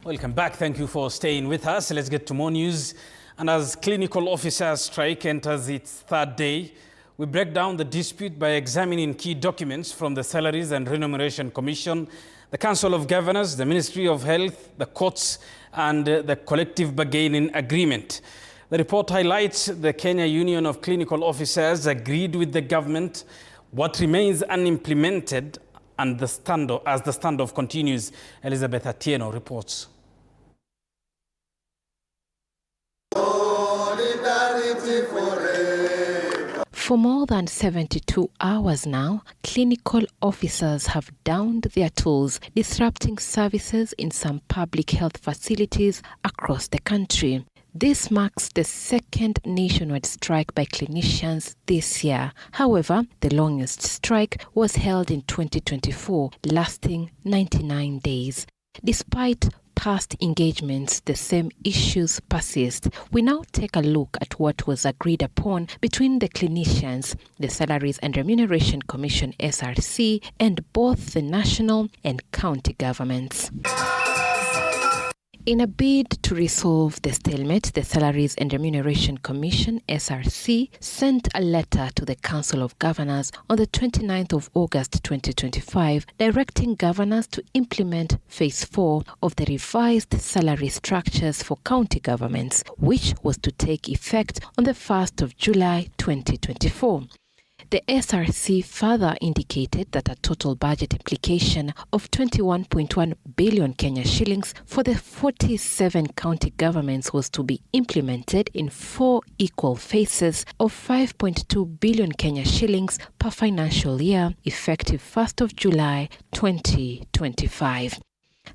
Welcome back. Thank you for staying with us. Let's get to more news. And as clinical officers strike enters its third day, we break down the dispute by examining key documents from the Salaries and Remuneration Commission, the Council of Governors, the Ministry of Health, the courts, and the collective bargaining agreement. The report highlights the Kenya Union of Clinical Officers agreed with the government, what remains unimplemented, and as the standoff continues. Elizabeth Atieno reports. For more than 72 hours now, clinical officers have downed their tools, disrupting services in some public health facilities across the country. This marks the second nationwide strike by clinicians this year. However, the longest strike was held in 2024, lasting 99 days. Despite past engagements, the same issues persist. We now take a look at what was agreed upon between the clinicians, the Salaries and Remuneration Commission (SRC), and both the national and county governments. In a bid to resolve the stalemate, the Salaries and Remuneration Commission (SRC) sent a letter to the Council of Governors on the 29th of August 2025, directing governors to implement Phase 4 of the revised salary structures for county governments, which was to take effect on the 1st of July 2024. The SRC further indicated that a total budget implication of 21.1 billion Kenya shillings for the 47 county governments was to be implemented in 4 equal phases of 5.2 billion Kenya shillings per financial year, effective 1st of July 2025.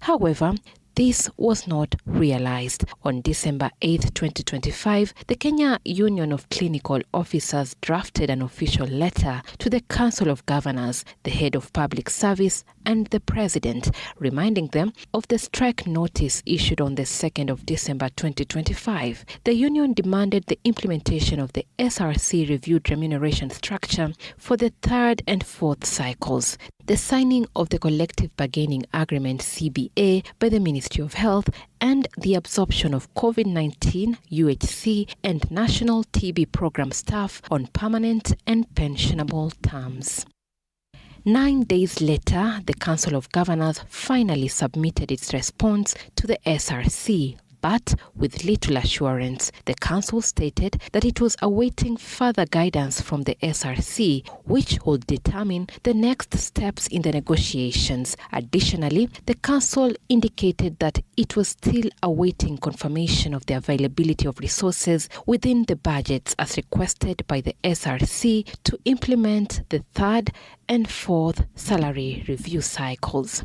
However, this was not realized. On December 8, 2025, the Kenya Union of Clinical Officers drafted an official letter to the Council of Governors, the Head of Public Service, and the President, reminding them of the strike notice issued on the 2nd of December 2025. The union demanded the implementation of the SRC reviewed remuneration structure for the 3rd and 4th cycles, the signing of the collective bargaining agreement (CBA) by the Ministry of Health, and the absorption of COVID-19, UHC, and National TB program staff on permanent and pensionable terms. 9 days later, the Council of Governors finally submitted its response to the SRC. But with little assurance, the Council stated that it was awaiting further guidance from the SRC, which would determine the next steps in the negotiations. Additionally, the Council indicated that it was still awaiting confirmation of the availability of resources within the budgets as requested by the SRC to implement the 3rd and 4th salary review cycles.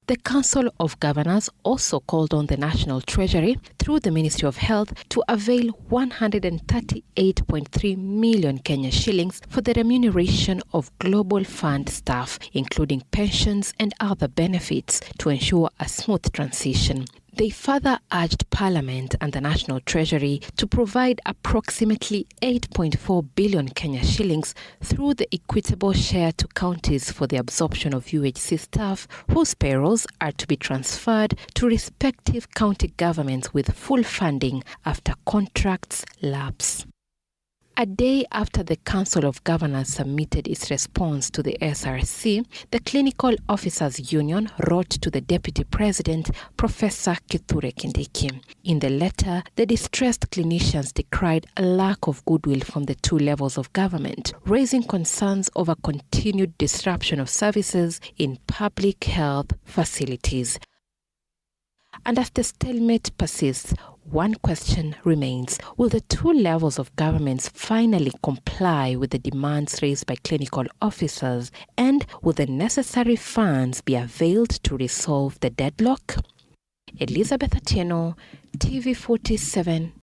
The Council of Governors also called on the National Treasury, through the Ministry of Health, to avail 138.3 million Kenya shillings for the remuneration of Global Fund staff, including pensions and other benefits, to ensure a smooth transition. They further urged Parliament and the National Treasury to provide approximately 8.4 billion Kenya shillings through the equitable share to counties for the absorption of UHC staff whose payrolls are to be transferred to respective county governments with full funding after contracts lapse. A day after the Council of Governors submitted its response to the SRC, the Clinical Officers Union wrote to the Deputy President, Professor Kithure Kindiki. In the letter, the distressed clinicians decried a lack of goodwill from the 2 levels of government, raising concerns over continued disruption of services in public health facilities. And as the stalemate persists, one question remains. Will the 2 levels of governments finally comply with the demands raised by clinical officers, and will the necessary funds be availed to resolve the deadlock? Elizabeth Atieno, TV47